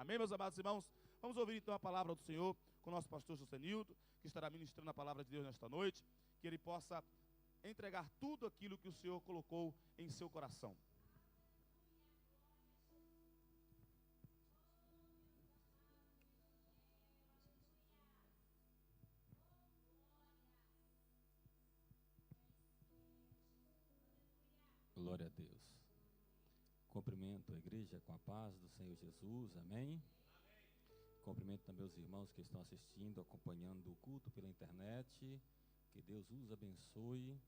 Amém, meus amados irmãos? Vamos ouvir então a palavra do Senhor com o nosso pastor Josenildo, que estará ministrando a palavra de Deus nesta noite, que ele possa entregar tudo aquilo que o Senhor colocou em seu coração. Glória a Deus. Cumprimento a igreja com a paz do Senhor Jesus, amém? Cumprimento também os irmãos que estão assistindo, acompanhando o culto pela internet. Que Deus os abençoe.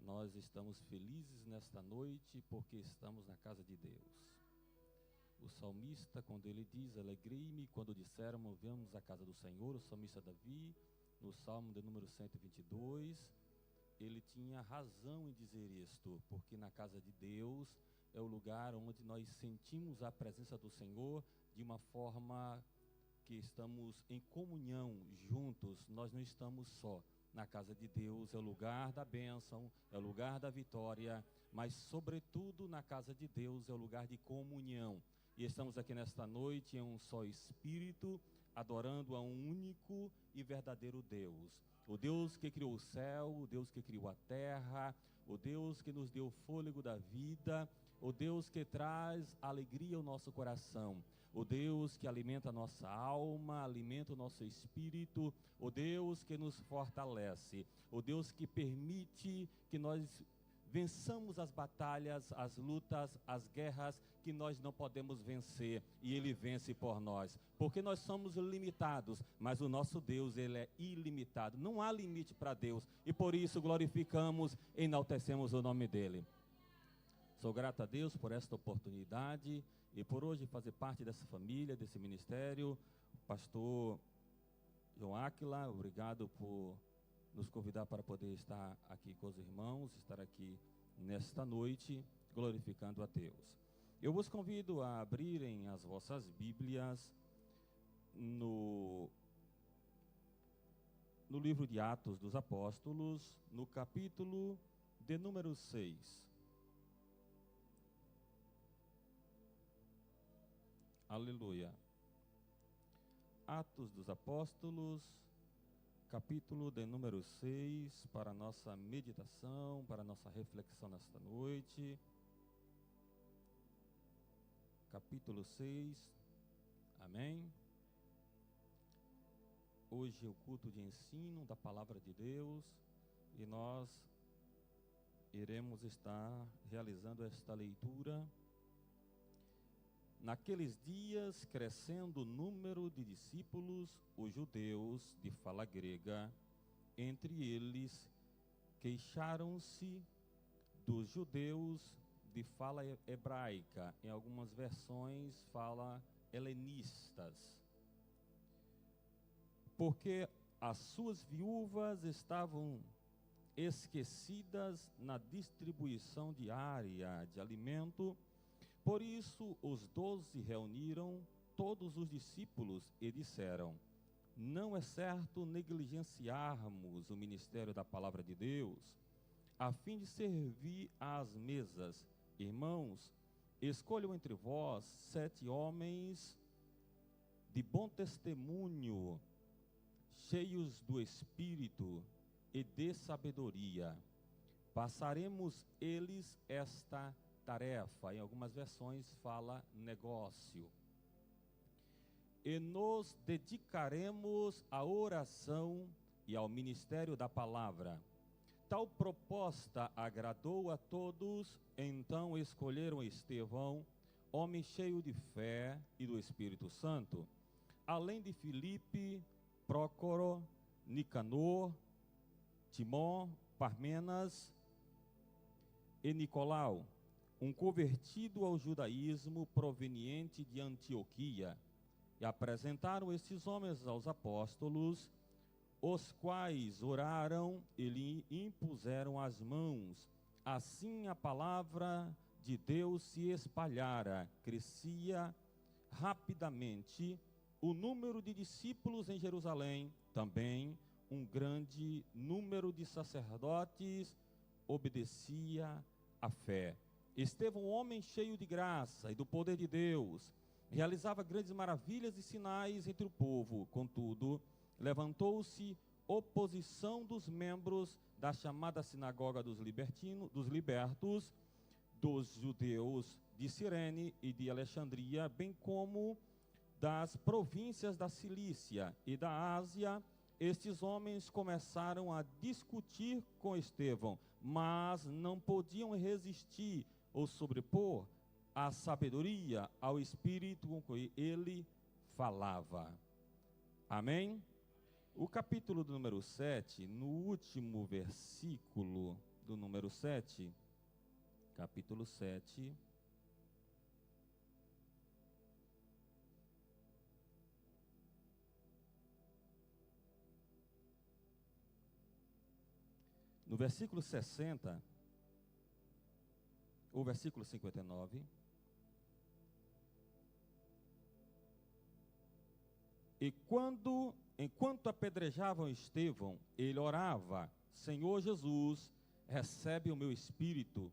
Nós estamos felizes nesta noite porque estamos na casa de Deus. O salmista, quando ele diz, alegrei-me quando disseram, vamos à casa do Senhor, o salmista Davi, no salmo de número 122, ele tinha razão em dizer isto, porque na casa de Deus é o lugar onde nós sentimos a presença do Senhor de uma forma que estamos em comunhão juntos, nós não estamos só. Na casa de Deus é o lugar da bênção, é o lugar da vitória, mas sobretudo na casa de Deus é o lugar de comunhão. E estamos aqui nesta noite em um só Espírito, adorando a um único e verdadeiro Deus. O Deus que criou o céu, o Deus que criou a terra, o Deus que nos deu o fôlego da vida, o Deus que traz alegria ao nosso coração, o Deus que alimenta a nossa alma, alimenta o nosso espírito, o Deus que nos fortalece, o Deus que permite que nós vençamos as batalhas, as lutas, as guerras que nós não podemos vencer, e Ele vence por nós, porque nós somos limitados, mas o nosso Deus, Ele é ilimitado, não há limite para Deus, e por isso glorificamos e enaltecemos o nome dEle. Sou grato a Deus por esta oportunidade, e por hoje fazer parte dessa família, desse ministério. Pastor João Áquila, obrigado por nos convidar para poder estar aqui com os irmãos, estar aqui nesta noite, glorificando a Deus. Eu vos convido a abrirem as vossas Bíblias no livro de Atos dos Apóstolos, no capítulo de número 6. Aleluia. Atos dos Apóstolos, capítulo de número 6, para a nossa meditação, para a nossa reflexão nesta noite. Capítulo 6, amém? Hoje é o culto de ensino da palavra de Deus, e nós iremos estar realizando esta leitura. Naqueles dias, crescendo o número de discípulos, os judeus de fala grega, entre eles, queixaram-se dos judeus de fala hebraica. Em algumas versões fala helenistas, porque as suas viúvas estavam esquecidas na distribuição diária de alimento. Por isso os 12 reuniram todos os discípulos e disseram: não é certo negligenciarmos o ministério da palavra de Deus, a fim de servir às mesas. Irmãos, escolham entre vós 7 homens de bom testemunho, cheios do Espírito e de sabedoria. Passaremos eles esta tarefa. Em algumas versões fala negócio. E nos dedicaremos à oração e ao ministério da palavra. Tal proposta agradou a todos, então escolheram Estevão, homem cheio de fé e do Espírito Santo, além de Filipe, Prócoro, Nicanor, Timó, Parmenas e Nicolau, um convertido ao judaísmo proveniente de Antioquia. E apresentaram estes homens aos apóstolos, os quais oraram e lhe impuseram as mãos. Assim a palavra de Deus se espalhara, crescia rapidamente o número de discípulos em Jerusalém. Também um grande número de sacerdotes obedecia à fé. Estevão, homem cheio de graça e do poder de Deus, realizava grandes maravilhas e sinais entre o povo. Contudo, levantou-se oposição dos membros da chamada sinagoga dos libertos, dos judeus de Cirene e de Alexandria, bem como das províncias da Cilícia e da Ásia. Estes homens começaram a discutir com Estevão, mas não podiam resistir ou sobrepor a sabedoria ao espírito com que ele falava. Amém? O capítulo do número 7, no último versículo do número 7, capítulo 7, no versículo 60, o versículo 59, enquanto apedrejavam Estevão, ele orava: Senhor Jesus, recebe o meu espírito.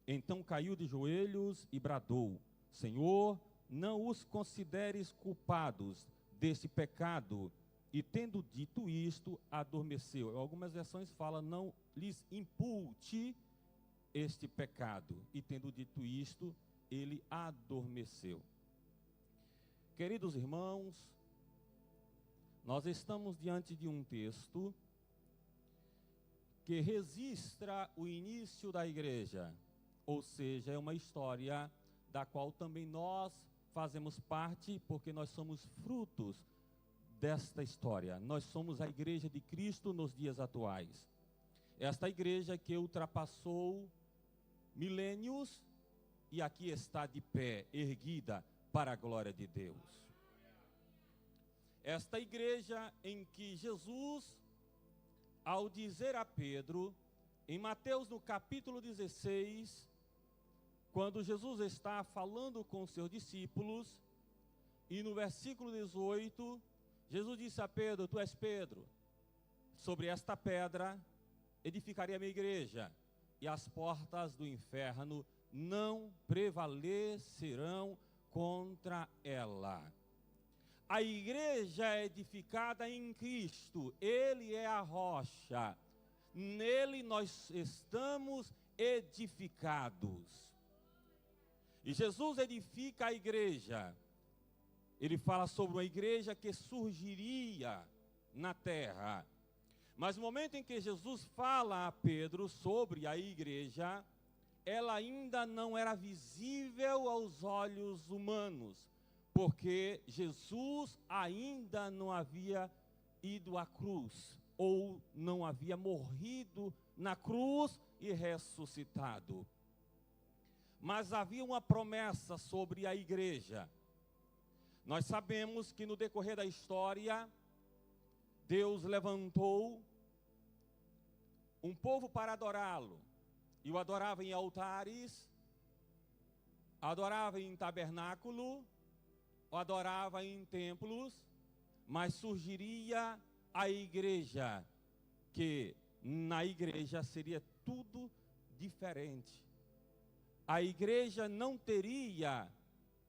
Então caiu de joelhos e bradou: Senhor, não os consideres culpados desse pecado. E tendo dito isto, adormeceu. Algumas versões falam: não lhes impute este pecado. E tendo dito isto, ele adormeceu. Queridos irmãos, nós estamos diante de um texto que registra o início da igreja, ou seja, é uma história da qual também nós fazemos parte, porque nós somos frutos desta história. Nós somos a igreja de Cristo nos dias atuais. Esta igreja que ultrapassou milênios e aqui está de pé, erguida para a glória de Deus. Esta igreja em que Jesus, ao dizer a Pedro, em Mateus no capítulo 16, quando Jesus está falando com os seus discípulos, e no versículo 18, Jesus disse a Pedro: tu és Pedro, sobre esta pedra edificarei a minha igreja, e as portas do inferno não prevalecerão contra ela. A igreja é edificada em Cristo, Ele é a rocha, nele nós estamos edificados. E Jesus edifica a igreja. Ele fala sobre uma igreja que surgiria na terra. Mas no momento em que Jesus fala a Pedro sobre a igreja, ela ainda não era visível aos olhos humanos, porque Jesus ainda não havia ido à cruz, ou não havia morrido na cruz e ressuscitado. Mas havia uma promessa sobre a igreja. Nós sabemos que no decorrer da história, Deus levantou um povo para adorá-lo, e o adorava em altares, adorava em tabernáculo, o adorava em templos, mas surgiria a igreja, que na igreja seria tudo diferente. A igreja não teria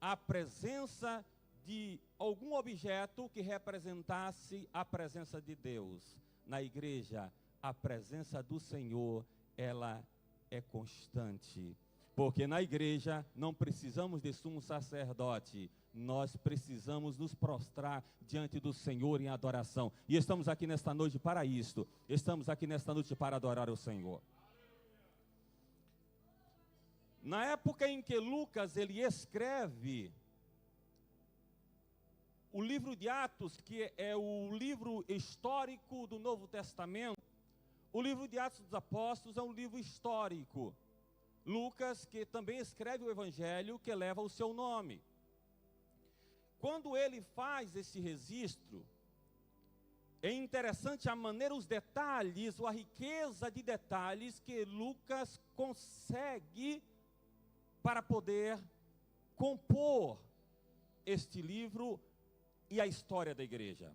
a presença de algum objeto que representasse a presença de Deus. Na igreja, a presença do Senhor, ela é constante. Porque na igreja não precisamos de sumo sacerdote, nós precisamos nos prostrar diante do Senhor em adoração. E estamos aqui nesta noite para isto. Estamos aqui nesta noite para adorar o Senhor. Na época em que Lucas ele escreve o livro de Atos, que é o livro histórico do Novo Testamento, o livro de Atos dos Apóstolos é um livro histórico. Lucas, que também escreve o Evangelho, que leva o seu nome. Quando ele faz esse registro, é interessante a maneira, os detalhes, ou a riqueza de detalhes que Lucas consegue para poder compor este livro e a história da igreja.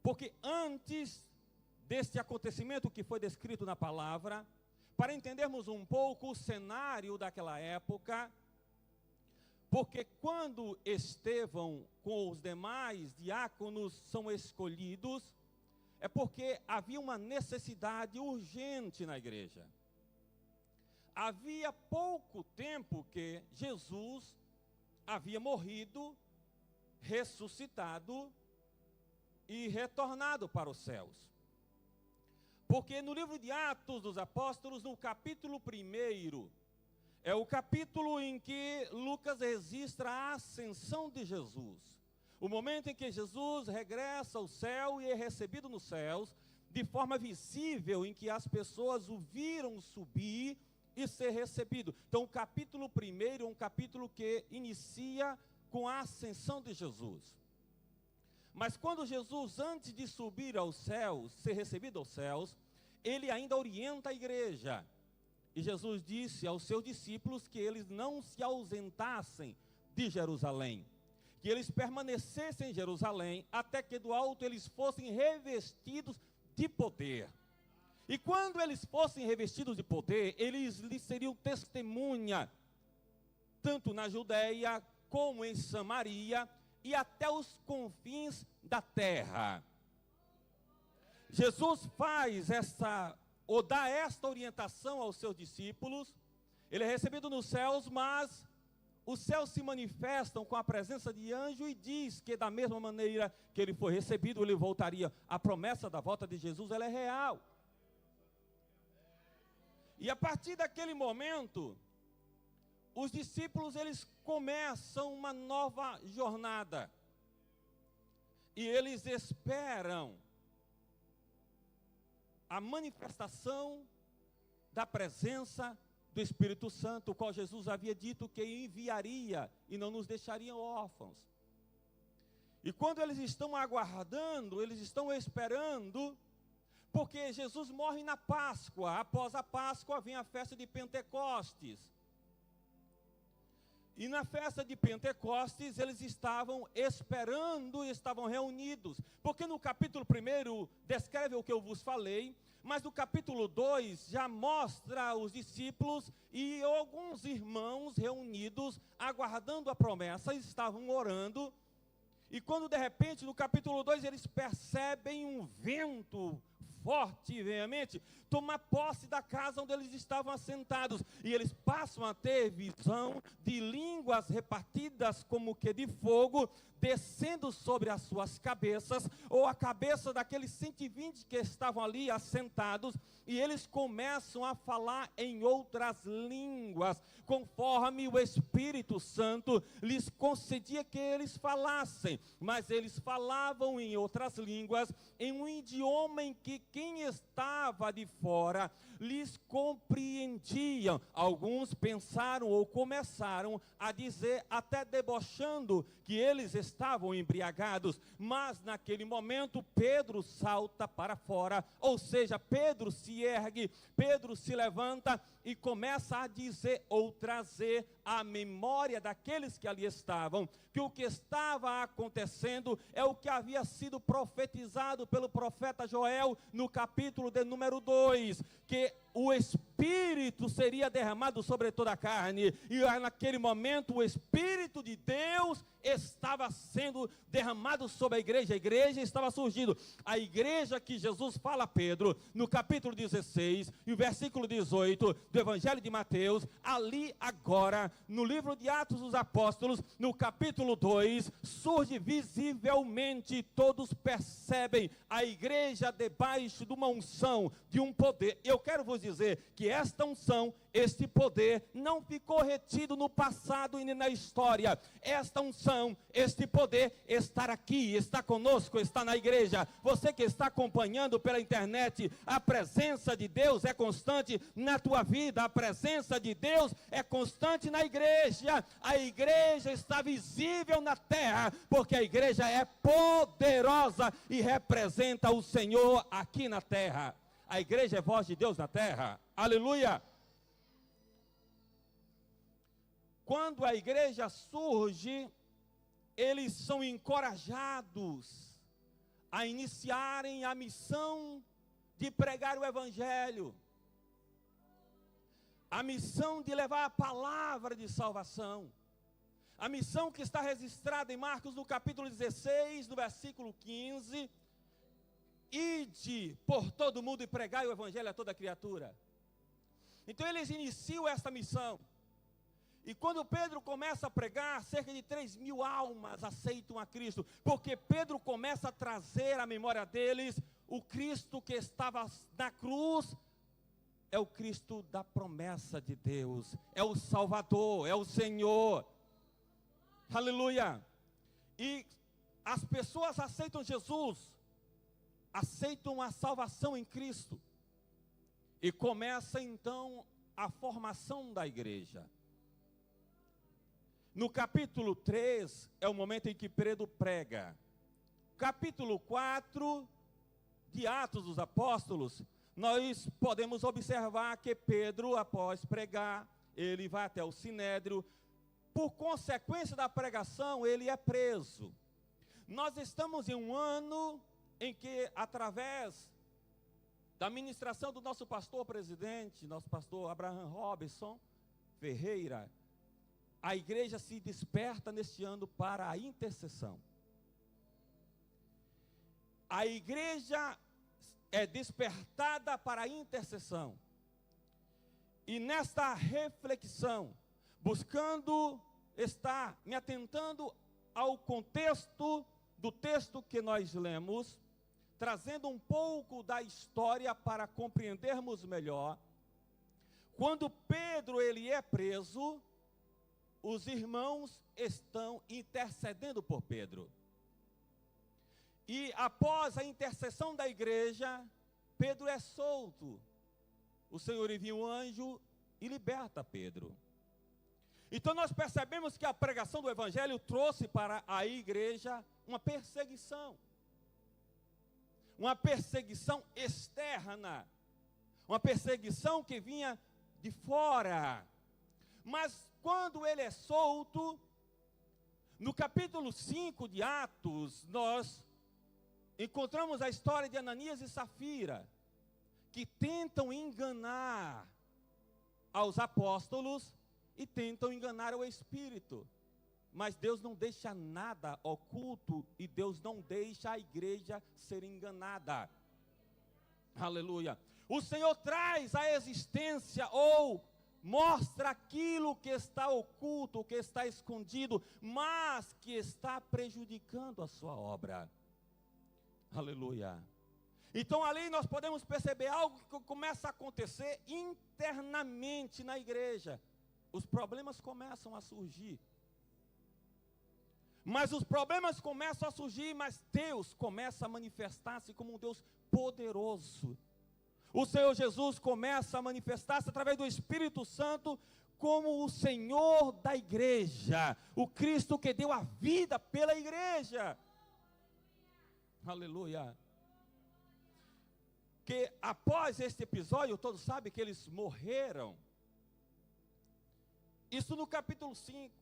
Porque antes deste acontecimento que foi descrito na palavra, para entendermos um pouco o cenário daquela época, Porque quando Estevão com os demais diáconos são escolhidos, é porque havia uma necessidade urgente na igreja. Havia pouco tempo que Jesus havia morrido, ressuscitado e retornado para os céus. Porque no livro de Atos dos Apóstolos, no capítulo 1, é o capítulo em que Lucas registra a ascensão de Jesus. O momento em que Jesus regressa ao céu e é recebido nos céus, de forma visível, em que as pessoas o viram subir e ser recebido. Então, o capítulo 1 é um capítulo que inicia com a ascensão de Jesus. Mas quando Jesus, antes de subir aos céus, ser recebido aos céus, ele ainda orienta a igreja. E Jesus disse aos seus discípulos que eles não se ausentassem de Jerusalém, que eles permanecessem em Jerusalém, até que do alto eles fossem revestidos de poder. E quando eles fossem revestidos de poder, eles lhes seriam testemunha, tanto na Judéia, como em Samaria, e até os confins da terra. Jesus dá esta orientação aos seus discípulos. Ele é recebido nos céus, mas os céus se manifestam com a presença de anjo e diz que da mesma maneira que ele foi recebido, ele voltaria. A promessa da volta de Jesus, ela é real. E a partir daquele momento, os discípulos, eles começam uma nova jornada. E eles esperam a manifestação da presença do Espírito Santo, o qual Jesus havia dito que enviaria e não nos deixaria órfãos. E quando eles estão aguardando, eles estão esperando, porque Jesus morre na Páscoa. Após a Páscoa vem a festa de Pentecostes. E na festa de Pentecostes eles estavam esperando e estavam reunidos. Porque no capítulo 1 descreve o que eu vos falei, mas no capítulo 2 já mostra os discípulos e alguns irmãos reunidos, aguardando a promessa, estavam orando. E quando de repente no capítulo 2 eles percebem um vento forte e veemente tomar posse da casa onde eles estavam assentados, e eles passam a ter visão de línguas repartidas como que de fogo, descendo sobre as suas cabeças, ou a cabeça daqueles 120 que estavam ali assentados, e eles começam a falar em outras línguas, conforme o Espírito Santo lhes concedia que eles falassem. Mas eles falavam em outras línguas, em um idioma em que quem estava de fora lhes compreendiam. Alguns pensaram ou começaram a dizer, até debochando, que eles estavam embriagados. Mas naquele momento Pedro salta para fora, ou seja, Pedro se ergue, Pedro se levanta e começa a dizer ou trazer à memória daqueles que ali estavam, que o que estava acontecendo é o que havia sido profetizado pelo profeta Joel no capítulo de número 2, que o Espírito seria derramado sobre toda a carne, e naquele momento o Espírito de Deus estava sendo derramado sobre a igreja estava surgindo. A igreja que Jesus fala a Pedro, no capítulo 16, e o versículo 18 do Evangelho de Mateus, ali agora, no livro de Atos dos Apóstolos, no capítulo 2, surge visivelmente, todos percebem a igreja debaixo de uma unção, de um poder. Eu quero vos dizer que esta unção, este poder, não ficou retido no passado e nem na história. Esta unção, este poder, está aqui, está conosco, está na igreja. Você que está acompanhando pela internet, a presença de Deus é constante na tua vida, a presença de Deus é constante na igreja. A igreja está visível na terra, porque a igreja é poderosa e representa o Senhor aqui na terra. A igreja é voz de Deus na terra. Aleluia! Quando a igreja surge, eles são encorajados a iniciarem a missão de pregar o Evangelho, a missão de levar a palavra de salvação. A missão que está registrada em Marcos, no capítulo 16, no versículo 15. Ide por todo mundo e pregai o evangelho a toda criatura. Então eles iniciam essa missão. E quando Pedro começa a pregar, cerca de 3.000 almas aceitam a Cristo. Porque Pedro começa a trazer à memória deles o Cristo que estava na cruz. É o Cristo da promessa de Deus. É o Salvador, é o Senhor. Aleluia. E as pessoas aceitam Jesus, aceitam a salvação em Cristo. E começa então a formação da igreja. No capítulo 3 é o momento em que Pedro prega. Capítulo 4 de Atos dos Apóstolos, nós podemos observar que Pedro, após pregar, ele vai até o Sinédrio. Por consequência da pregação, ele é preso. Nós estamos em um ano em que, através da ministração do nosso pastor presidente, nosso pastor Abraham Robinson Ferreira, a igreja se desperta neste ano para a intercessão. A igreja é despertada para a intercessão. E nesta reflexão, buscando estar, me atentando ao contexto do texto que nós lemos, trazendo um pouco da história para compreendermos melhor. Quando Pedro ele é preso, os irmãos estão intercedendo por Pedro. E após a intercessão da igreja, Pedro é solto. O Senhor envia um anjo e liberta Pedro. Então nós percebemos que a pregação do evangelho trouxe para a igreja uma perseguição. Uma perseguição externa. Uma perseguição que vinha de fora. Mas quando ele é solto, no capítulo 5 de Atos, nós encontramos a história de Ananias e Safira, que tentam enganar aos apóstolos e tentam enganar o Espírito. Mas Deus não deixa nada oculto e Deus não deixa a igreja ser enganada. Aleluia. O Senhor traz à existência ou mostra aquilo que está oculto, que está escondido, mas que está prejudicando a sua obra. Aleluia. Então ali nós podemos perceber algo que começa a acontecer internamente na igreja. Os problemas começam a surgir. Mas os problemas começam a surgir, mas Deus começa a manifestar-se como um Deus poderoso. O Senhor Jesus começa a manifestar-se através do Espírito Santo como o Senhor da igreja, o Cristo que deu a vida pela igreja. Aleluia. Que após este episódio, todos sabem que eles morreram. Isso no capítulo 5.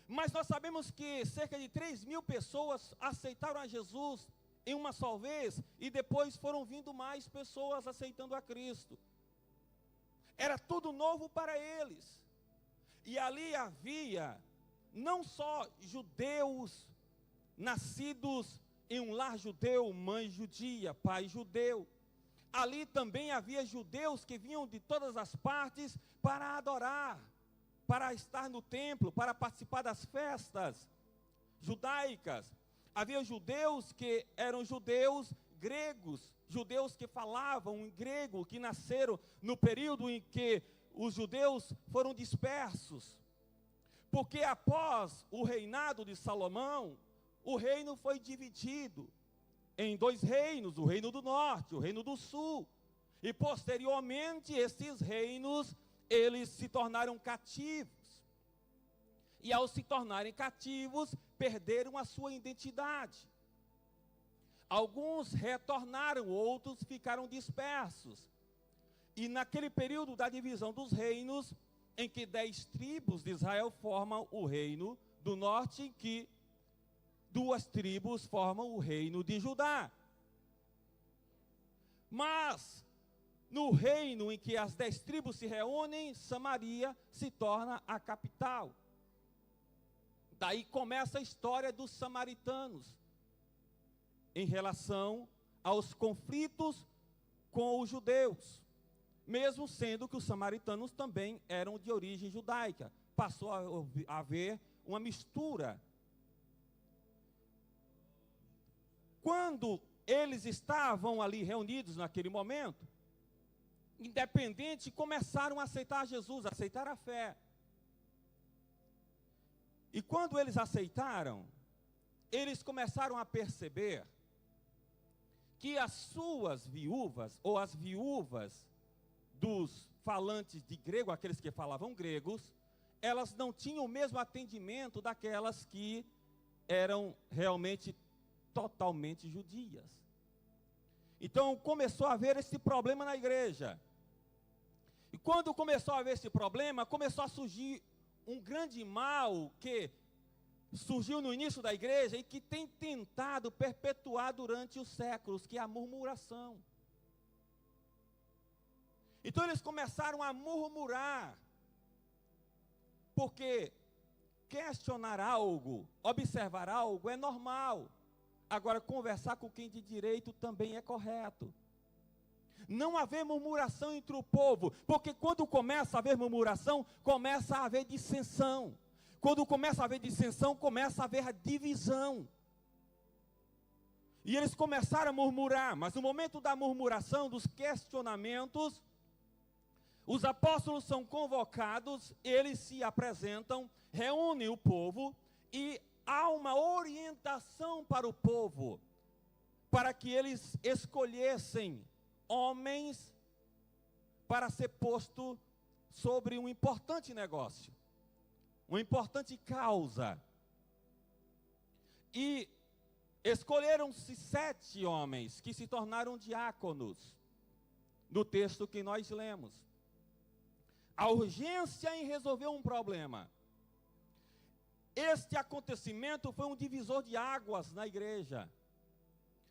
Mas nós sabemos que cerca de 3.000 pessoas aceitaram a Jesus em uma só vez, e depois foram vindo mais pessoas aceitando a Cristo. Era tudo novo para eles. E ali havia não só judeus nascidos em um lar judeu, mãe judia, pai judeu. Ali também havia judeus que vinham de todas as partes para adorar, para estar no templo, para participar das festas judaicas. Havia judeus que eram judeus gregos, judeus que falavam em grego, que nasceram no período em que os judeus foram dispersos. Porque após o reinado de Salomão, o reino foi dividido em 2 reinos, o reino do norte, o reino do sul. E posteriormente esses reinos, eles se tornaram cativos. E ao se tornarem cativos, perderam a sua identidade. Alguns retornaram, outros ficaram dispersos. E naquele período da divisão dos reinos, em que 10 tribos de Israel formam o reino do norte, em que 2 tribos formam o reino de Judá. Mas, no reino em que as 10 tribos se reúnem, Samaria se torna a capital. Daí começa a história dos samaritanos, em relação aos conflitos com os judeus, mesmo sendo que os samaritanos também eram de origem judaica. Passou a haver uma mistura. Quando eles estavam ali reunidos naquele momento, independente, começaram a aceitar Jesus, a aceitar a fé. E quando eles aceitaram, eles começaram a perceber que as suas viúvas, ou as viúvas dos falantes de grego, aqueles que falavam gregos, elas não tinham o mesmo atendimento daquelas que eram realmente totalmente judias. Então começou a haver esse problema na igreja. E quando começou a haver esse problema, começou a surgir um grande mal que surgiu no início da igreja e que tem tentado perpetuar durante os séculos, que é a murmuração. Então eles começaram a murmurar, porque questionar algo, observar algo é normal. Agora, conversar com quem de direito também é correto. Não haver murmuração entre o povo, porque quando começa a haver murmuração, começa a haver dissensão. Quando começa a haver dissensão, começa a haver a divisão. E eles começaram a murmurar, mas no momento da murmuração, dos questionamentos, os apóstolos são convocados, eles se apresentam, reúnem o povo e há uma orientação para o povo, para que eles escolhessem homens para ser posto sobre um importante negócio, uma importante causa. E escolheram-se 7 homens que se tornaram diáconos, no texto que nós lemos. A urgência em resolver um problema. Este acontecimento foi um divisor de águas na igreja.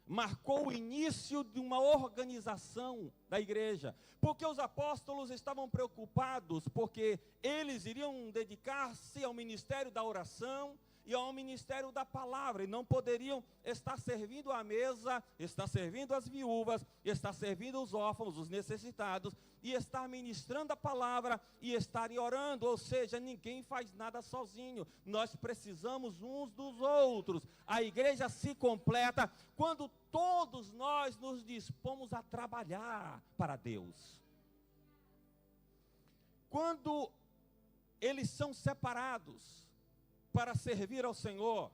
Marcou o início de uma organização da igreja. Porque os apóstolos estavam preocupados, porque eles iriam dedicar-se ao ministério da oração e ao ministério da palavra, e não poderiam estar servindo à mesa, estar servindo as viúvas, estar servindo os órfãos, os necessitados, e estar ministrando a palavra, e estarem orando, ou seja, ninguém faz nada sozinho, nós precisamos uns dos outros. A igreja se completa quando todos nós nos dispomos a trabalhar para Deus. Quando eles são separados para servir ao Senhor,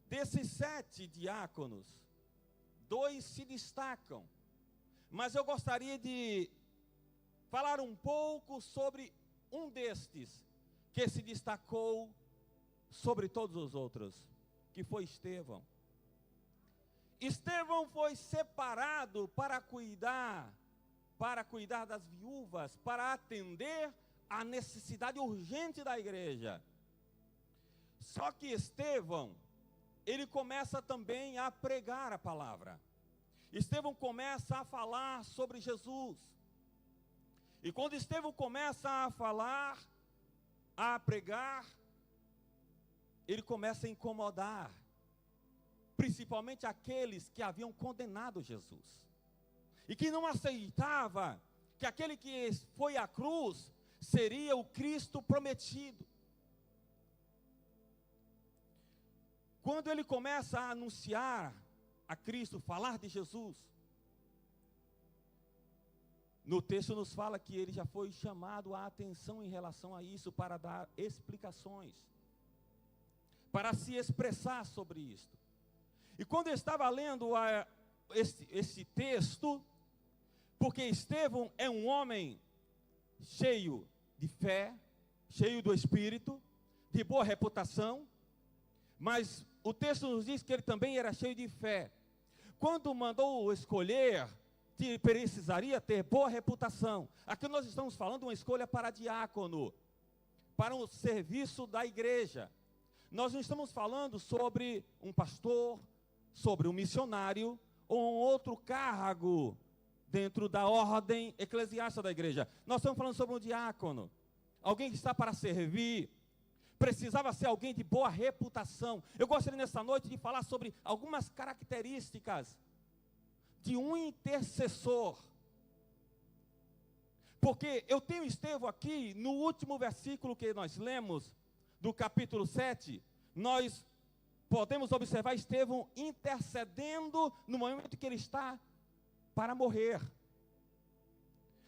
desses 7 diáconos, 2 se destacam, mas eu gostaria de falar um pouco sobre um destes, que se destacou sobre todos os outros, que foi Estevão. Estevão foi separado para cuidar das viúvas, para atender a necessidade urgente da igreja. Só que Estevão, ele começa também a pregar a palavra. Estevão começa a falar sobre Jesus. E quando Estevão começa a falar, a pregar, ele começa a incomodar, principalmente aqueles que haviam condenado Jesus, e que não aceitava que aquele que foi à cruz seria o Cristo prometido. Quando ele começa a anunciar a Cristo, falar de Jesus, no texto nos fala que ele já foi chamado a atenção em relação a isso, para dar explicações, para se expressar sobre isso. E quando eu estava lendo esse texto, porque Estevão é um homem cheio de fé, cheio do Espírito, de boa reputação, mas o texto nos diz que ele também era cheio de fé. Quando mandou escolher, precisaria ter boa reputação. Aqui nós estamos falando de uma escolha para diácono, para o serviço da igreja. Nós não estamos falando sobre um pastor, sobre um missionário, ou um outro cargo dentro da ordem eclesiástica da igreja. Nós estamos falando sobre um diácono, alguém que está para servir, precisava ser alguém de boa reputação. Eu gostaria nessa noite de falar sobre algumas características de um intercessor. Porque eu tenho Estevão aqui, no último versículo que nós lemos, do capítulo 7, nós podemos observar Estevão intercedendo no momento que ele está para morrer.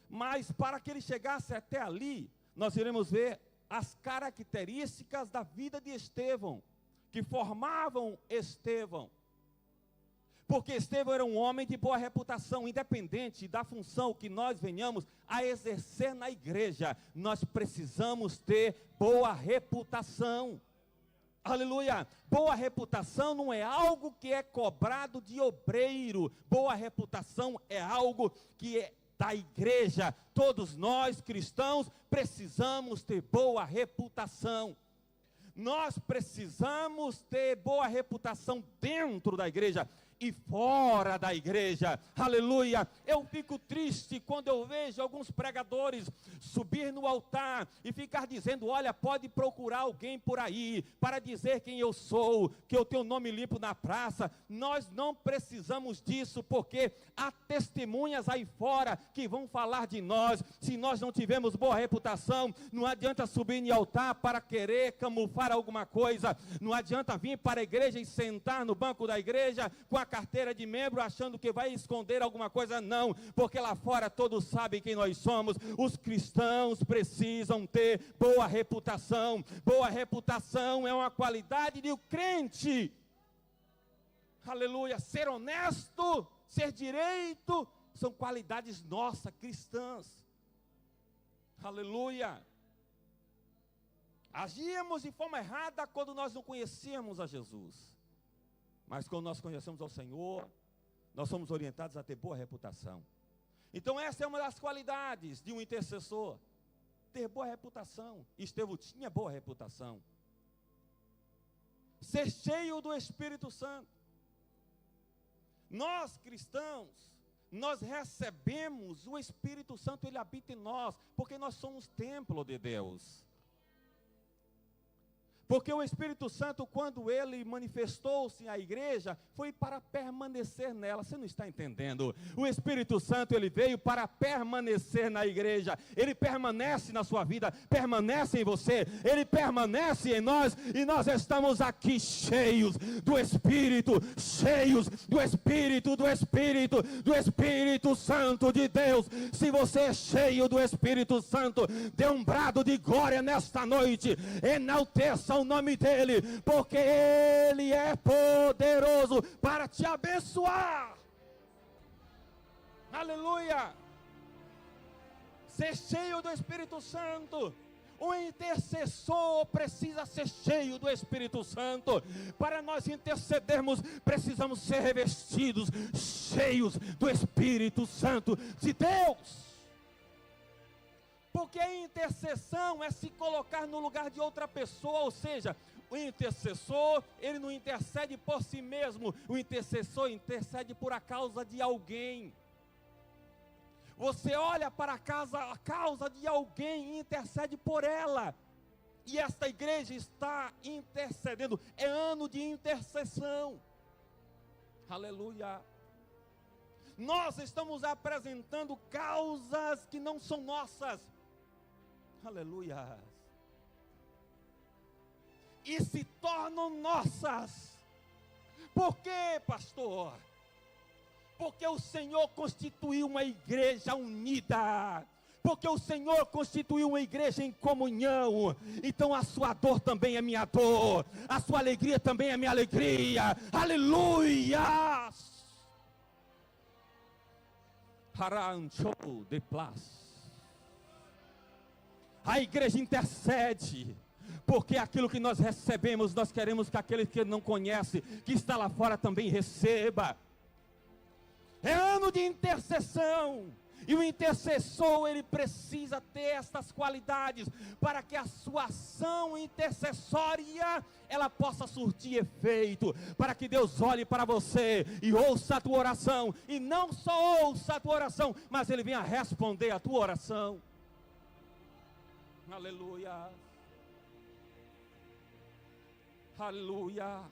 Mas para que ele chegasse até ali, nós iremos ver as características da vida de Estevão, que formavam Estevão. Porque Estevão era um homem de boa reputação, independente da função que nós venhamos a exercer na igreja, nós precisamos ter boa reputação. Aleluia! Boa reputação não é algo que é cobrado de obreiro, boa reputação é algo que é da igreja. Todos nós cristãos precisamos ter boa reputação. Nós precisamos ter boa reputação dentro da igreja e fora da igreja. Aleluia! Eu fico triste quando eu vejo alguns pregadores subir no altar e ficar dizendo: olha, pode procurar alguém por aí para dizer quem eu sou, que eu tenho nome limpo na praça. Nós não precisamos disso, porque há testemunhas aí fora que vão falar de nós. Se nós não tivermos boa reputação, não adianta subir no altar para querer camuflar alguma coisa, não adianta vir para a igreja e sentar no banco da igreja com a carteira de membro achando que vai esconder alguma coisa. Não, porque lá fora todos sabem quem nós somos. Os cristãos precisam ter boa reputação. Boa reputação é uma qualidade de um crente. Aleluia! Ser honesto, ser direito, são qualidades nossas, cristãs. Aleluia! Agíamos de forma errada quando nós não conhecíamos a Jesus. Mas quando nós conhecemos ao Senhor, nós somos orientados a ter boa reputação. Então essa é uma das qualidades de um intercessor, ter boa reputação. Estevão tinha boa reputação. Ser cheio do Espírito Santo. Nós cristãos, nós recebemos o Espírito Santo, ele habita em nós, porque nós somos templo de Deus. Porque o Espírito Santo, quando ele manifestou-se à igreja, foi para permanecer nela. Você não está entendendo? O Espírito Santo, ele veio para permanecer na igreja. Ele permanece na sua vida, permanece em você, ele permanece em nós, e nós estamos aqui cheios do Espírito, cheios do Espírito, do Espírito, do Espírito Santo de Deus. Se você é cheio do Espírito Santo, dê um brado de glória nesta noite, enalteça o nome dele, porque ele é poderoso para te abençoar. Aleluia! Ser cheio do Espírito Santo. O intercessor precisa ser cheio do Espírito Santo. Para nós intercedermos, precisamos ser revestidos, cheios do Espírito Santo de Deus. Porque a intercessão é se colocar no lugar de outra pessoa, ou seja, o intercessor, ele não intercede por si mesmo, o intercessor intercede por a causa de alguém. Você olha para a causa de alguém e intercede por ela. E esta igreja está intercedendo, é ano de intercessão. Aleluia! Nós estamos apresentando causas que não são nossas. Aleluia! E se tornam nossas. Por quê, pastor? Porque o Senhor constituiu uma igreja unida. Porque o Senhor constituiu uma igreja em comunhão. Então a sua dor também é minha dor, a sua alegria também é minha alegria. Aleluia! Harancho de paz. A igreja intercede, porque aquilo que nós recebemos, nós queremos que aquele que não conhece, que está lá fora, também receba. É ano de intercessão, e o intercessor, ele precisa ter estas qualidades, para que a sua ação intercessória, ela possa surtir efeito, para que Deus olhe para você, e ouça a tua oração, e não só ouça a tua oração, mas ele venha responder a tua oração. Aleluia! Aleluia.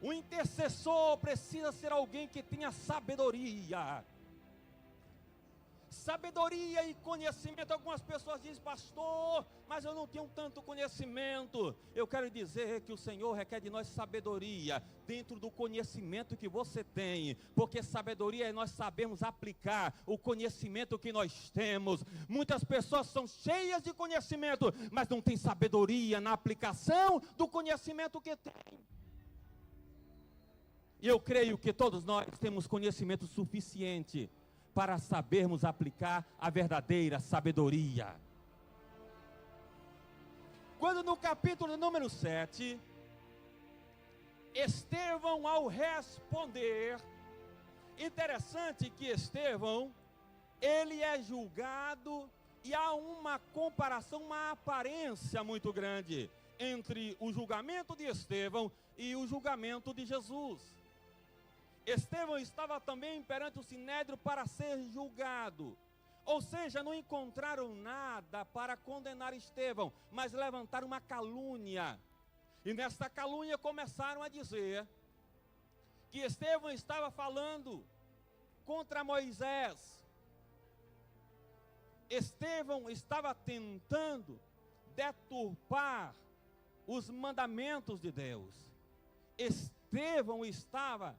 O intercessor precisa ser alguém que tenha sabedoria. Sabedoria e conhecimento. Algumas pessoas dizem: pastor, mas eu não tenho tanto conhecimento. Eu quero dizer que o Senhor requer de nós sabedoria dentro do conhecimento que você tem, porque sabedoria é nós sabemos aplicar o conhecimento que nós temos. Muitas pessoas são cheias de conhecimento, mas não têm sabedoria na aplicação do conhecimento que têm. E eu creio que todos nós temos conhecimento suficiente para sabermos aplicar a verdadeira sabedoria. Quando no capítulo número 7, Estevão, ao responder, interessante que Estevão, ele é julgado, e há uma comparação, uma aparência muito grande entre o julgamento de Estevão e o julgamento de Jesus. Estevão estava também perante o sinédrio para ser julgado. Ou seja, não encontraram nada para condenar Estevão, mas levantaram uma calúnia. E nesta calúnia começaram a dizer que Estevão estava falando contra Moisés. Estevão estava tentando deturpar os mandamentos de Deus. Estevão estava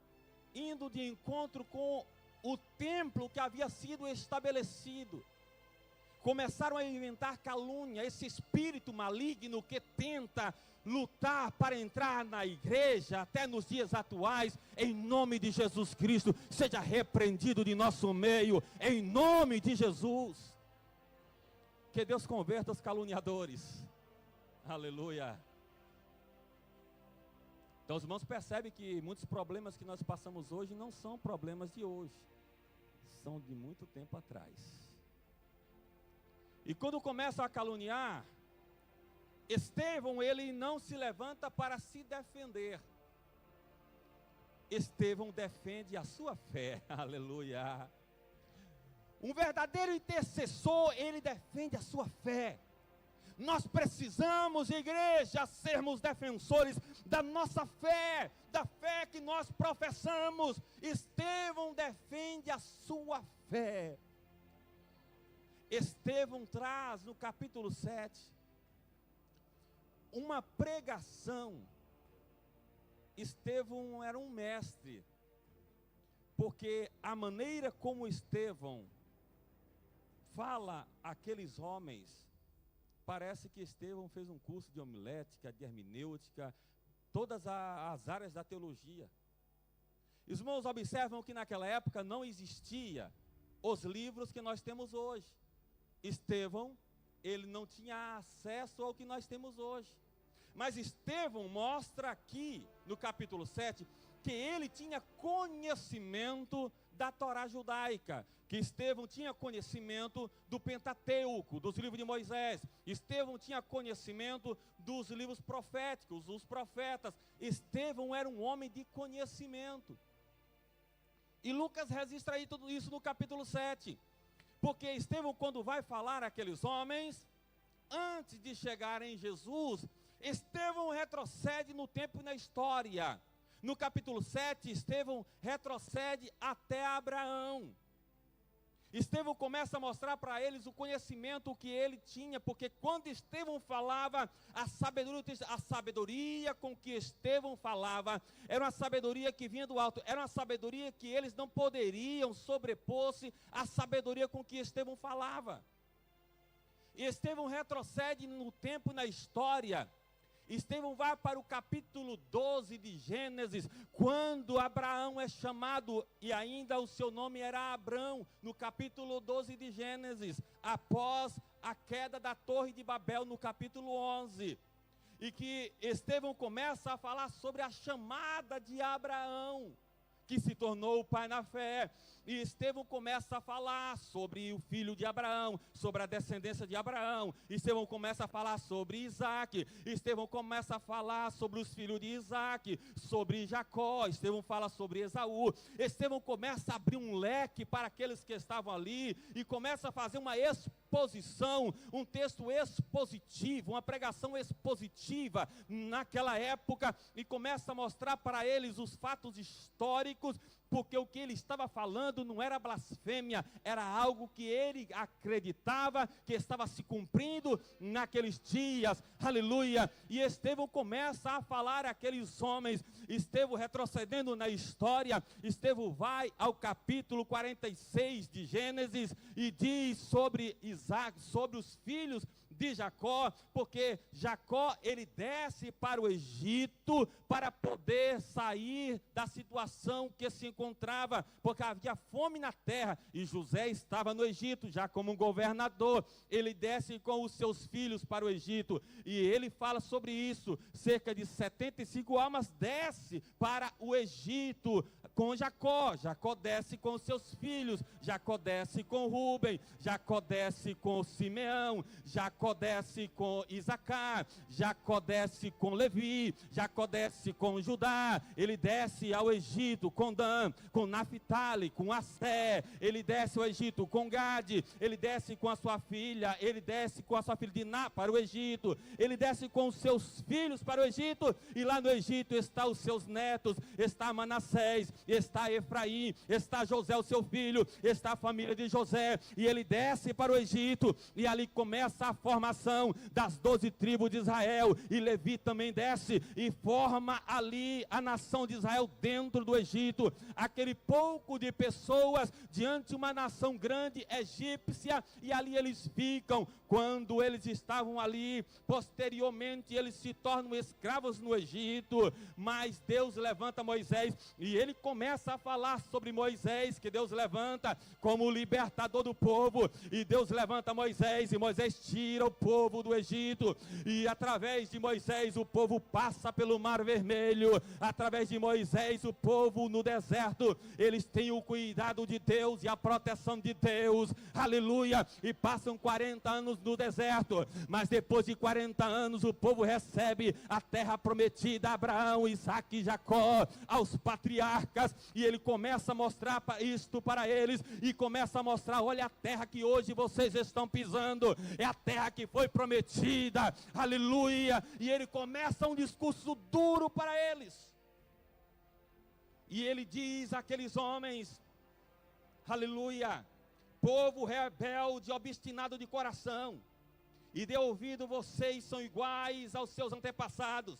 indo de encontro com o templo que havia sido estabelecido. Começaram a inventar calúnia, esse espírito maligno que tenta lutar para entrar na igreja, até nos dias atuais, em nome de Jesus Cristo, seja repreendido de nosso meio, em nome de Jesus. Que Deus converta os caluniadores. Aleluia. Então os irmãos percebem que muitos problemas que nós passamos hoje não são problemas de hoje, são de muito tempo atrás. E quando começam a caluniar, Estevão, ele não se levanta para se defender. Estevão defende a sua fé, aleluia. Um verdadeiro intercessor, ele defende a sua fé. Nós precisamos, igreja, sermos defensores da nossa fé, da fé que nós professamos. Estevão defende a sua fé. Estevão traz no capítulo 7 uma pregação. Estevão era um mestre, porque a maneira como Estevão fala àqueles homens, parece que Estevão fez um curso de homilética, de hermenêutica, todas as áreas da teologia. Os irmãos observam que naquela época não existia os livros que nós temos hoje. Estevão, ele não tinha acesso ao que nós temos hoje. Mas Estevão mostra aqui, no capítulo 7, que ele tinha conhecimento da Torá judaica, que Estevão tinha conhecimento do Pentateuco, dos livros de Moisés. Estevão tinha conhecimento dos livros proféticos, os profetas. Estevão era um homem de conhecimento. E Lucas registra aí tudo isso no capítulo 7. Porque Estevão, quando vai falar àqueles homens, antes de chegar em Jesus, Estevão retrocede no tempo e na história. No capítulo 7, Estevão retrocede até Abraão. Estevão começa a mostrar para eles o conhecimento que ele tinha, porque quando Estevão falava, a sabedoria com que Estevão falava, era uma sabedoria que vinha do alto, era uma sabedoria que eles não poderiam sobrepor-se à sabedoria com que Estevão falava. E Estevão retrocede no tempo e na história. Estevão vai para o capítulo 12 de Gênesis, quando Abraão é chamado, e ainda o seu nome era Abrão, no capítulo 12 de Gênesis, após a queda da Torre de Babel, no capítulo 11. E que Estevão começa a falar sobre a chamada de Abraão, que se tornou o pai na fé. E Estevão começa a falar sobre o filho de Abraão, sobre a descendência de Abraão. Estevão começa a falar sobre Isaac. Estevão começa a falar sobre os filhos de Isaac, sobre Jacó. Estevão fala sobre Esaú. Estevão começa a abrir um leque para aqueles que estavam ali e começa a fazer uma exposição exposição, um texto expositivo, uma pregação expositiva naquela época, e começa a mostrar para eles os fatos históricos, porque o que ele estava falando não era blasfêmia, era algo que ele acreditava que estava se cumprindo naqueles dias, aleluia. E Estevão começa a falar àqueles homens. Estevão, retrocedendo na história, Estevão vai ao capítulo 46 de Gênesis e diz sobre Isaac, sobre os filhos de Jacó, porque Jacó, ele desce para o Egito para poder sair da situação que se encontrava, porque havia fome na terra, e José estava no Egito, já como um governador. Ele desce com os seus filhos para o Egito, e ele fala sobre isso. Cerca de 75 almas desce para o Egito com Jacó. Jacó desce com os seus filhos, Jacó desce com Rúben, Jacó desce com Simeão, Jacó desce com Isacar, Jacó desce com Levi, Jacó desce com Judá. Ele desce ao Egito com Dan, com Naphtali, com Assé. Ele desce ao Egito com Gade. Ele desce com a sua filha, ele desce com a sua filha Diná para o Egito. Ele desce com os seus filhos para o Egito, e lá no Egito está os seus netos, está Manassés, está Efraim, está José o seu filho, está a família de José, e ele desce para o Egito, e ali começa a formação das 12 tribos de Israel, e Levi também desce e forma ali a nação de Israel dentro do Egito. Aquele pouco de pessoas diante de uma nação grande egípcia, e ali eles ficam. Quando eles estavam ali, posteriormente eles se tornam escravos no Egito, mas Deus levanta Moisés, e ele começa a falar sobre Moisés, que Deus levanta como o libertador do povo, e Deus levanta Moisés, e Moisés tira o povo do Egito, e através de Moisés o povo passa pelo Mar Vermelho, através de Moisés o povo no deserto, eles têm o cuidado de Deus e a proteção de Deus, aleluia, e passam 40 anos no deserto, mas depois de 40 anos o povo recebe a terra prometida a Abraão, Isaque e Jacó, aos patriarcas, e ele começa a mostrar isto para eles, e começa a mostrar: olha a terra que hoje vocês estão pisando, é a terra que foi prometida, aleluia. E ele começa um discurso duro para eles, e ele diz àqueles homens, aleluia: povo rebelde, obstinado de coração, e de ouvido vocês são iguais aos seus antepassados,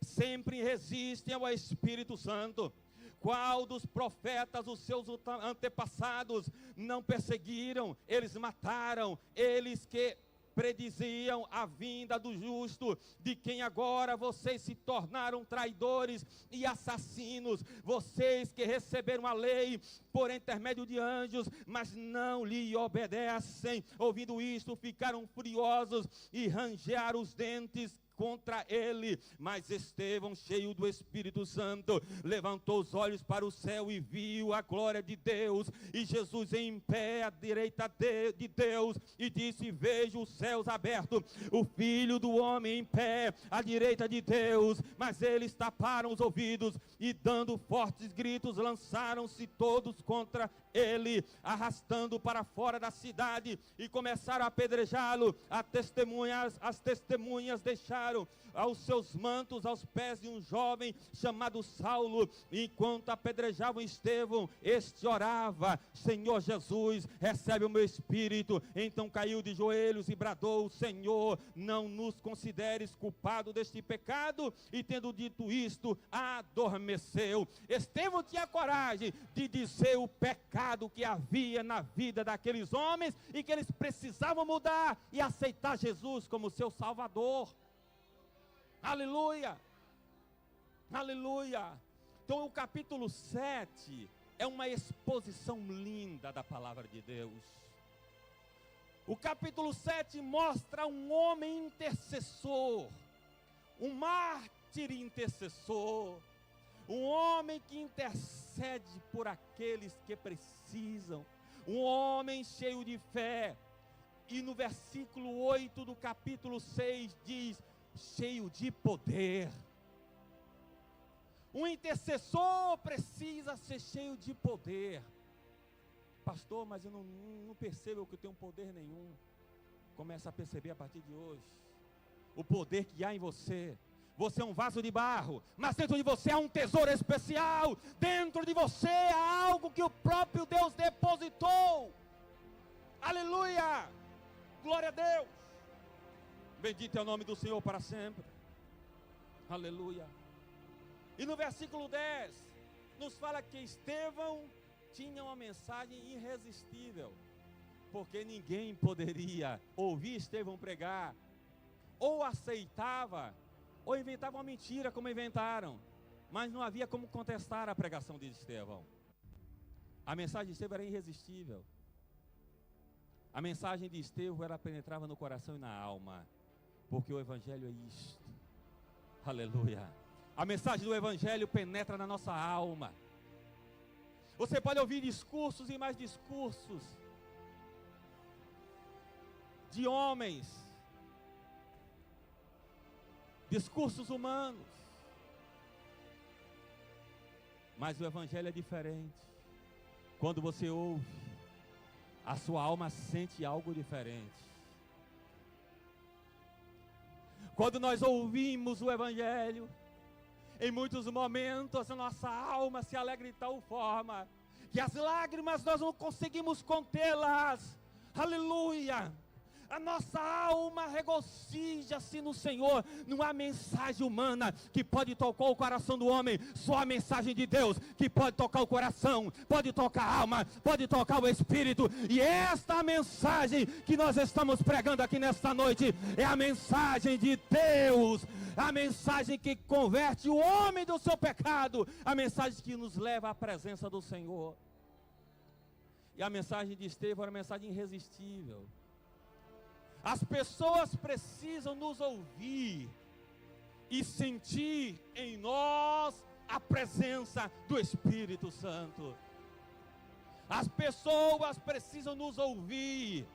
sempre resistem ao Espírito Santo. Qual dos profetas os seus antepassados não perseguiram? Eles mataram, eles que prediziam a vinda do justo, de quem agora vocês se tornaram traidores e assassinos, vocês que receberam a lei por intermédio de anjos, mas não lhe obedecem. Ouvindo isto, ficaram furiosos e rangearam os dentes contra ele. Mas Estevão, cheio do Espírito Santo, levantou os olhos para o céu e viu a glória de Deus, e Jesus em pé à direita de Deus, e disse: vejo os céus abertos, o Filho do Homem em pé à direita de Deus. Mas eles taparam os ouvidos e, dando fortes gritos, lançaram-se todos contra ele, arrastando para fora da cidade, e começaram a apedrejá-lo. As testemunhas deixaram aos seus mantos aos pés de um jovem chamado Saulo. Enquanto apedrejavam Estevão, este orava: Senhor Jesus, recebe o meu espírito. Então caiu de joelhos e bradou: Senhor, não nos consideres culpado deste pecado. E tendo dito isto, adormeceu. Estevão tinha coragem de dizer o pecado que havia na vida daqueles homens, e que eles precisavam mudar e aceitar Jesus como seu Salvador. Aleluia, aleluia. Então o capítulo 7 é uma exposição linda da palavra de Deus. O capítulo 7 mostra um homem intercessor, um mártir intercessor, um homem que intercede por aqueles que precisam, um homem cheio de fé. E no versículo 8 do capítulo 6 diz: cheio de poder. Um intercessor precisa ser cheio de poder. Pastor, mas eu não percebo que eu tenho poder nenhum. Comece a perceber a partir de hoje o poder que há em você. Você é um vaso de barro, mas dentro de você há um tesouro especial. Dentro de você há algo que o próprio Deus depositou. Aleluia! Glória a Deus! Bendito é o nome do Senhor para sempre. Aleluia! E no versículo 10, nos fala que Estevão tinha uma mensagem irresistível. Porque ninguém poderia ouvir Estevão pregar. Ou aceitava, ou inventava uma mentira como inventaram. Mas não havia como contestar a pregação de Estevão. A mensagem de Estevão era irresistível. A mensagem de Estevão, ela penetrava no coração e na alma. Porque o Evangelho é isto. Aleluia. A mensagem do Evangelho penetra na nossa alma. Você pode ouvir discursos e mais discursos de homens, discursos humanos, mas o Evangelho é diferente. Quando você ouve, a sua alma sente algo diferente. Quando nós ouvimos o Evangelho, em muitos momentos a nossa alma se alegra de tal forma que as lágrimas nós não conseguimos contê-las. Aleluia! A nossa alma regozija-se no Senhor. Não há mensagem humana que pode tocar o coração do homem. Só a mensagem de Deus que pode tocar o coração, pode tocar a alma, pode tocar o espírito. E esta mensagem que nós estamos pregando aqui nesta noite é a mensagem de Deus. A mensagem que converte o homem do seu pecado. A mensagem que nos leva à presença do Senhor. E a mensagem de Estevão era uma mensagem irresistível. As pessoas precisam nos ouvir e sentir em nós a presença do Espírito Santo. As pessoas precisam nos ouvir,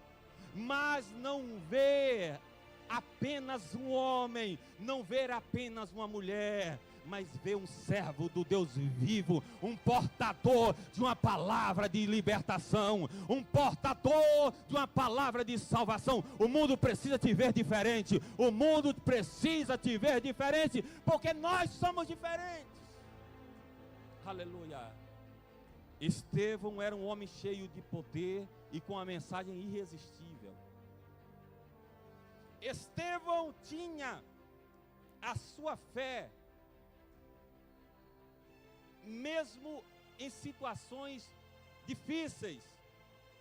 mas não ver apenas um homem, não ver apenas uma mulher, mas ver um servo do Deus vivo, um portador de uma palavra de libertação, um portador de uma palavra de salvação. O mundo precisa te ver diferente, o mundo precisa te ver diferente, porque nós somos diferentes. Aleluia. Estevão era um homem cheio de poder e com a mensagem irresistível. Estevão tinha a sua fé, mesmo em situações difíceis.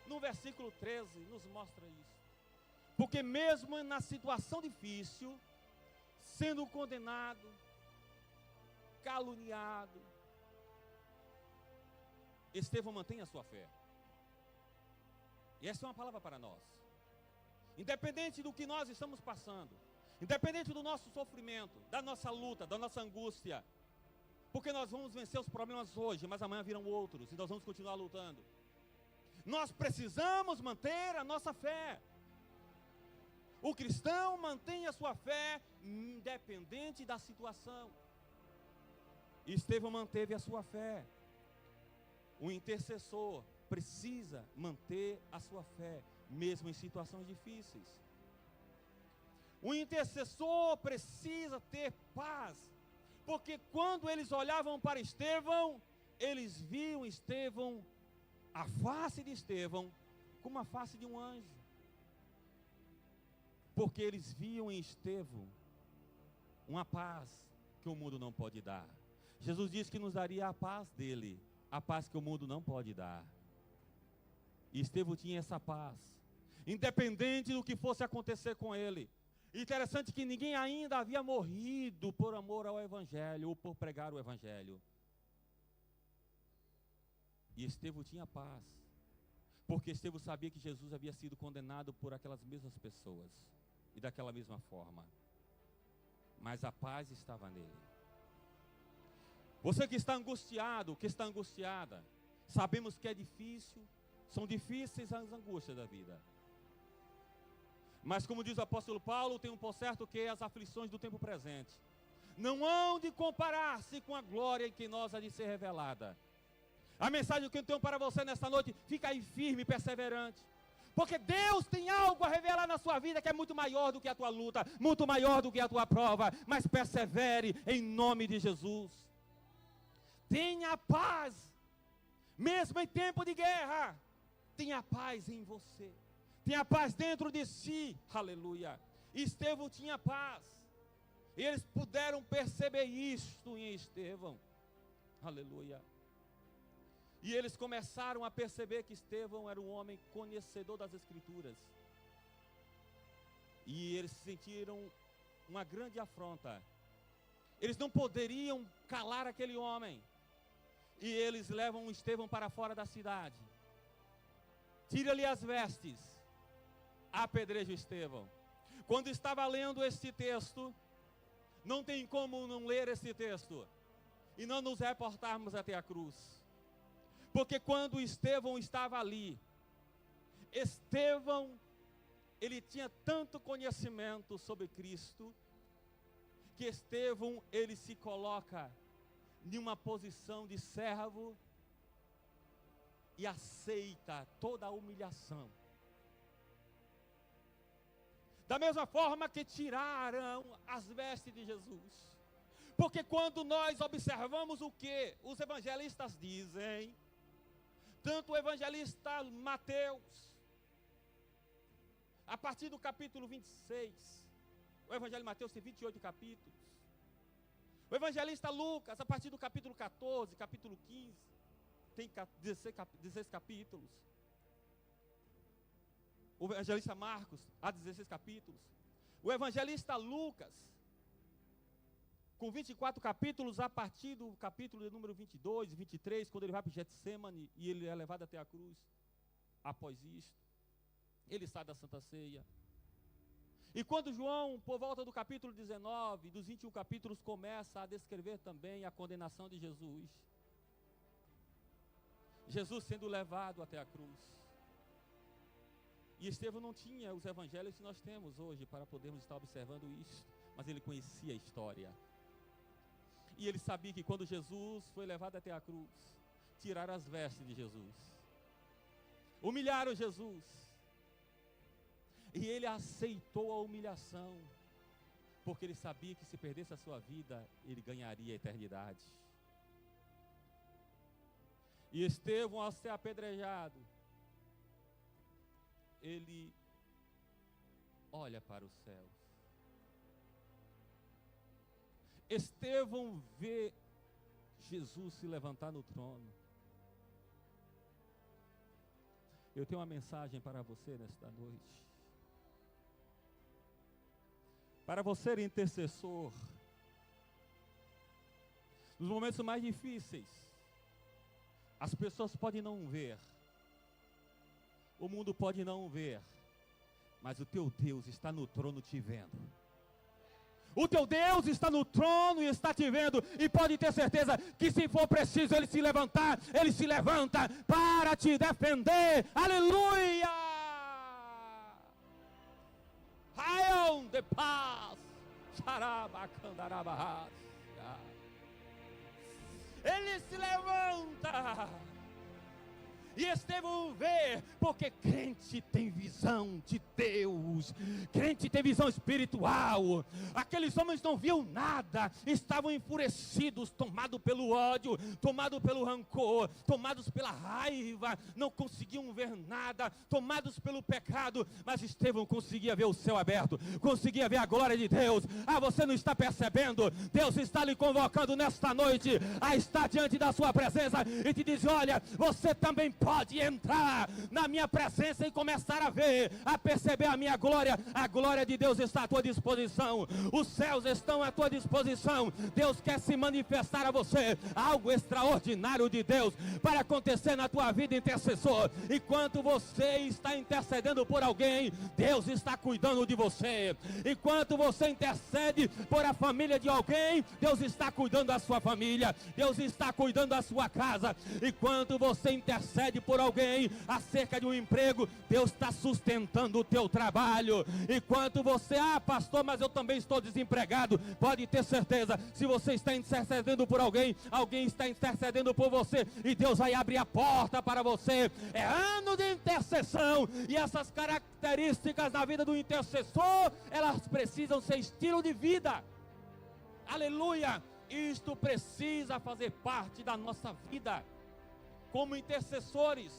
No versículo 13 nos mostra isso. Porque mesmo na situação difícil, sendo condenado, caluniado, Estevão mantém a sua fé. E essa é uma palavra para nós. Independente do que nós estamos passando, independente do nosso sofrimento, da nossa luta, da nossa angústia, porque nós vamos vencer os problemas hoje, mas amanhã virão outros, e nós vamos continuar lutando. Nós precisamos manter a nossa fé. O cristão mantém a sua fé independente da situação. Estevão manteve a sua fé. O intercessor precisa manter a sua fé, mesmo em situações difíceis. O intercessor precisa ter paz, porque quando eles olhavam para Estevão, eles viam Estevão, a face de Estevão, como a face de um anjo. Porque eles viam em Estevão uma paz que o mundo não pode dar. Jesus disse que nos daria a paz dele, a paz que o mundo não pode dar. E Estevão tinha essa paz, independente do que fosse acontecer com ele. Interessante que ninguém ainda havia morrido por amor ao Evangelho, ou por pregar o Evangelho. E Estevão tinha paz, porque Estevão sabia que Jesus havia sido condenado por aquelas mesmas pessoas, e daquela mesma forma. Mas a paz estava nele. Você que está angustiado, que está angustiada, sabemos que é difícil, são difíceis as angústias da vida. Mas como diz o apóstolo Paulo, tem um por certo que as aflições do tempo presente não hão de comparar-se com a glória em que nós há de ser revelada. A mensagem que eu tenho para você nesta noite, fica aí firme e perseverante. Porque Deus tem algo a revelar na sua vida que é muito maior do que a tua luta, muito maior do que a tua prova. Mas persevere em nome de Jesus. Tenha paz, mesmo em tempo de guerra. Tenha paz em você. Tenha paz dentro de si. Aleluia. Estevão tinha paz. Eles puderam perceber isto em Estevão. Aleluia. E eles começaram a perceber que Estevão era um homem conhecedor das Escrituras. E eles sentiram uma grande afronta. Eles não poderiam calar aquele homem. E eles levam Estevão para fora da cidade. Tira-lhe as vestes. Apedreja Estevão. Quando estava lendo este texto, não tem como não ler esse texto e não nos reportarmos até a cruz. Porque quando Estevão estava ali, Estevão, ele tinha tanto conhecimento sobre Cristo, que Estevão, ele se coloca em uma posição de servo e aceita toda a humilhação. Da mesma forma que tiraram as vestes de Jesus. Porque quando nós observamos o que os evangelistas dizem, tanto o evangelista Mateus, a partir do capítulo 26, o evangelho de Mateus tem 28 capítulos. O evangelista Lucas, a partir do capítulo 14, capítulo 15, tem 16 capítulos. O evangelista Marcos, há 16 capítulos. O evangelista Lucas, com 24 capítulos, a partir do capítulo de número 22, 23, quando ele vai para o Getsemane e ele é levado até a cruz. Após isto, ele sai da Santa Ceia. E quando João, por volta do capítulo 19, dos 21 capítulos, começa a descrever também a condenação de Jesus. Jesus sendo levado até a cruz. E Estevão não tinha os evangelhos que nós temos hoje para podermos estar observando isso, mas ele conhecia a história. E ele sabia que quando Jesus foi levado até a cruz, tiraram as vestes de Jesus, humilharam Jesus, e ele aceitou a humilhação, porque ele sabia que se perdesse a sua vida, ele ganharia a eternidade. E Estevão, ao ser apedrejado, ele olha para os céus. Estevão vê Jesus se levantar no trono. Eu tenho uma mensagem para você nesta noite. Para você, intercessor, nos momentos mais difíceis, as pessoas podem não ver, o mundo pode não ver, mas o teu Deus está no trono te vendo. O teu Deus está no trono e está te vendo, e pode ter certeza que se for preciso ele se levantar, ele se levanta para te defender. Aleluia! Rayon de paz, xarabacandarabahas. Ele se levanta. E Estevão vê, porque crente tem visão de Deus, crente tem visão espiritual. Aqueles homens não viam nada, estavam enfurecidos, tomados pelo ódio, tomados pelo rancor, tomados pela raiva, não conseguiam ver nada, tomados pelo pecado. Mas Estevão conseguia ver o céu aberto, conseguia ver a glória de Deus. Ah, você não está percebendo? Deus está lhe convocando nesta noite a estar diante da sua presença e te diz: olha, você também pode entrar na minha presença e começar a ver, a perceber a minha glória. A glória de Deus está à tua disposição, os céus estão à tua disposição. Deus quer se manifestar a você, algo extraordinário de Deus para acontecer na tua vida, intercessor. Enquanto você está intercedendo por alguém, Deus está cuidando de você. Enquanto você intercede por a família de alguém, Deus está cuidando da sua família, Deus está cuidando da sua casa. Enquanto você intercede intercede por alguém acerca de um emprego, Deus está sustentando o teu trabalho. Enquanto você, pastor, mas eu também estou desempregado, pode ter certeza, se você está intercedendo por alguém, alguém está intercedendo por você, e Deus vai abrir a porta para você. É ano de intercessão, e essas características na vida do intercessor, elas precisam ser estilo de vida. Aleluia! Isto precisa fazer parte da nossa vida como intercessores.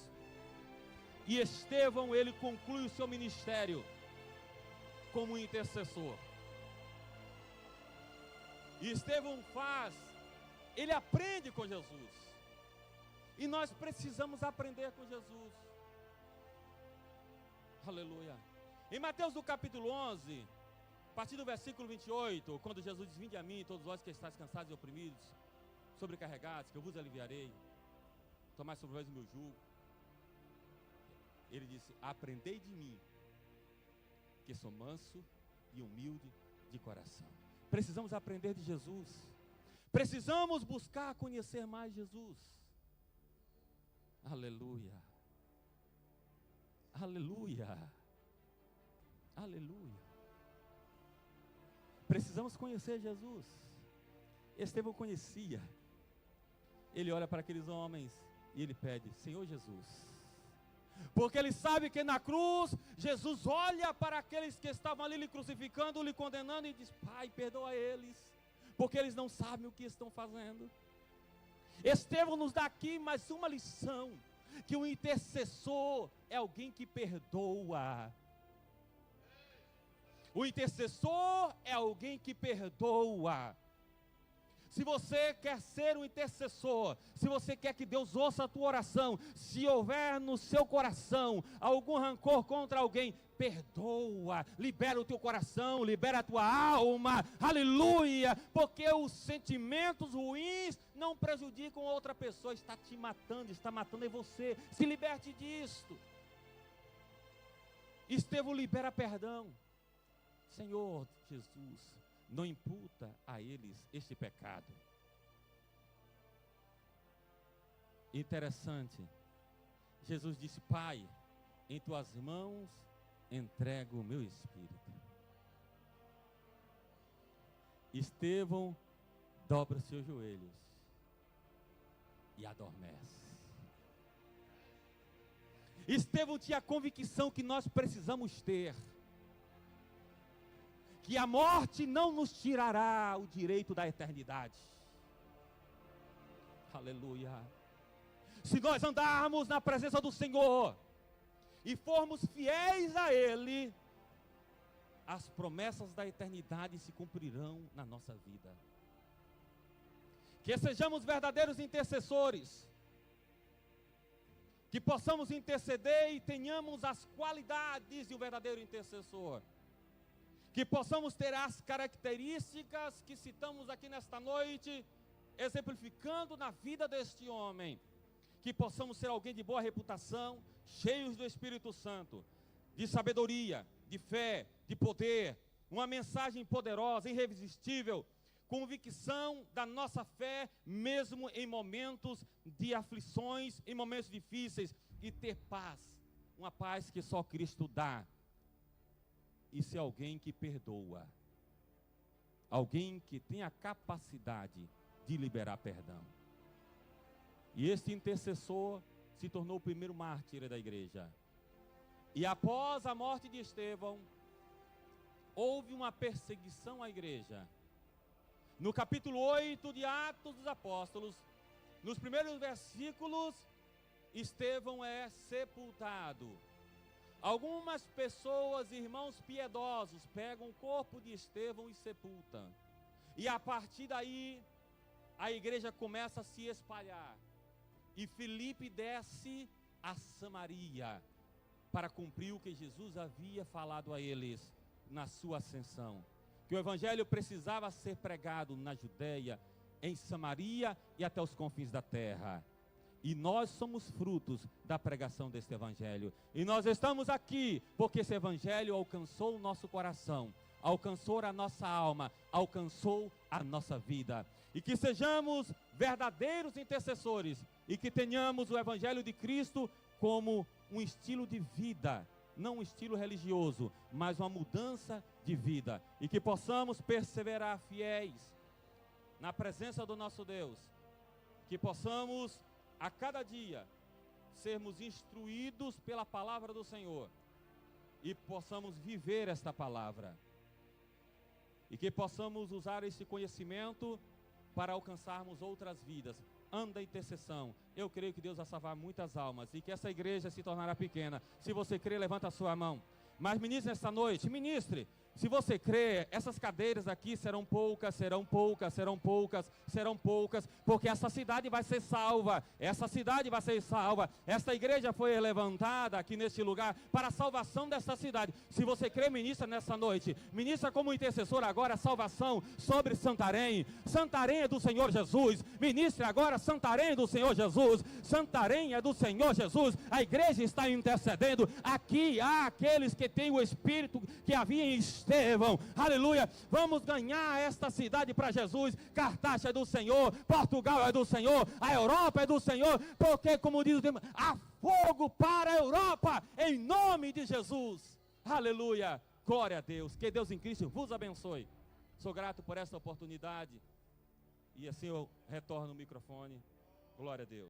E Estevão, ele conclui o seu ministério como intercessor. E Estevão ele aprende com Jesus. E nós precisamos aprender com Jesus. Aleluia. Em Mateus do capítulo 11, a partir do versículo 28, quando Jesus diz: vinde a mim, todos vós que estáis cansados e oprimidos, sobrecarregados, que eu vos aliviarei, tomai sobre vós o meu jugo. Ele disse: aprendei de mim, que sou manso e humilde de coração. Precisamos aprender de Jesus. Precisamos buscar conhecer mais Jesus. Aleluia. Aleluia. Aleluia. Precisamos conhecer Jesus. Estevão conhecia. Ele olha para aqueles homens e ele pede: Senhor Jesus. Porque ele sabe que na cruz, Jesus olha para aqueles que estavam ali lhe crucificando, lhe condenando, e diz: Pai, perdoa eles, porque eles não sabem o que estão fazendo. Estevão nos dá aqui mais uma lição, que o intercessor é alguém que perdoa. O intercessor é alguém que perdoa. Se você quer ser um intercessor, se você quer que Deus ouça a tua oração, se houver no seu coração algum rancor contra alguém, perdoa, libera o teu coração, libera a tua alma, aleluia, porque os sentimentos ruins não prejudicam outra pessoa, está te matando, está matando você, se liberte disto. Estevão libera perdão. Senhor Jesus, não imputa a eles este pecado. Interessante, Jesus disse: Pai, em tuas mãos entrego o meu espírito. Estevão dobra seus joelhos e adormece. Estevão tinha a convicção que nós precisamos ter, que a morte não nos tirará o direito da eternidade. Aleluia. Se nós andarmos na presença do Senhor e formos fiéis a Ele, as promessas da eternidade se cumprirão na nossa vida. Que sejamos verdadeiros intercessores, que possamos interceder e tenhamos as qualidades de um verdadeiro intercessor. Que possamos ter as características que citamos aqui nesta noite, exemplificando na vida deste homem. Que possamos ser alguém de boa reputação, cheios do Espírito Santo, de sabedoria, de fé, de poder, uma mensagem poderosa, irresistível, convicção da nossa fé, mesmo em momentos de aflições, em momentos difíceis, e ter paz, uma paz que só Cristo dá. E ser alguém que perdoa, alguém que tem a capacidade de liberar perdão. E este intercessor se tornou o primeiro mártir da igreja. E após a morte de Estevão, houve uma perseguição à igreja. No capítulo 8 de Atos dos Apóstolos, nos primeiros versículos, Estevão é sepultado. Algumas pessoas, irmãos piedosos, pegam o corpo de Estevão e sepultam. E a partir daí, a igreja começa a se espalhar. E Filipe desce a Samaria para cumprir o que Jesus havia falado a eles na sua ascensão. Que o evangelho precisava ser pregado na Judeia, em Samaria e até os confins da terra. E nós somos frutos da pregação deste evangelho. E nós estamos aqui porque esse evangelho alcançou o nosso coração. alcançou a nossa alma, alcançou a nossa vida. E que sejamos verdadeiros intercessores e que tenhamos o Evangelho de Cristo como um estilo de vida, não um estilo religioso, mas uma mudança de vida. E que possamos perseverar fiéis na presença do nosso Deus. Que possamos, a cada dia, sermos instruídos pela palavra do Senhor. E possamos viver esta palavra. E que possamos usar esse conhecimento para alcançarmos outras vidas. Anda a intercessão. Eu creio que Deus vai salvar muitas almas e que essa igreja se tornará pequena. Se você crê, levanta a sua mão. Mas ministre nesta noite, ministre. Se você crê, essas cadeiras aqui serão poucas, serão poucas, serão poucas, serão poucas, porque essa cidade vai ser salva, essa cidade vai ser salva. Esta igreja foi levantada aqui neste lugar para a salvação desta cidade. Se você crê, ministra nessa noite, ministra como intercessor agora a salvação sobre Santarém. Santarém é do Senhor Jesus, ministre agora Santarém do Senhor Jesus, Santarém é do Senhor Jesus. A igreja está intercedendo, aqui há aqueles que têm o Espírito que havia em Estevão, aleluia. Vamos ganhar esta cidade para Jesus. Cartaxa é do Senhor, Portugal é do Senhor, a Europa é do Senhor, porque, como diz o tema, há fogo para a Europa, em nome de Jesus, aleluia. Glória a Deus, que Deus em Cristo vos abençoe. Sou grato por esta oportunidade e assim eu retorno o microfone. Glória a Deus.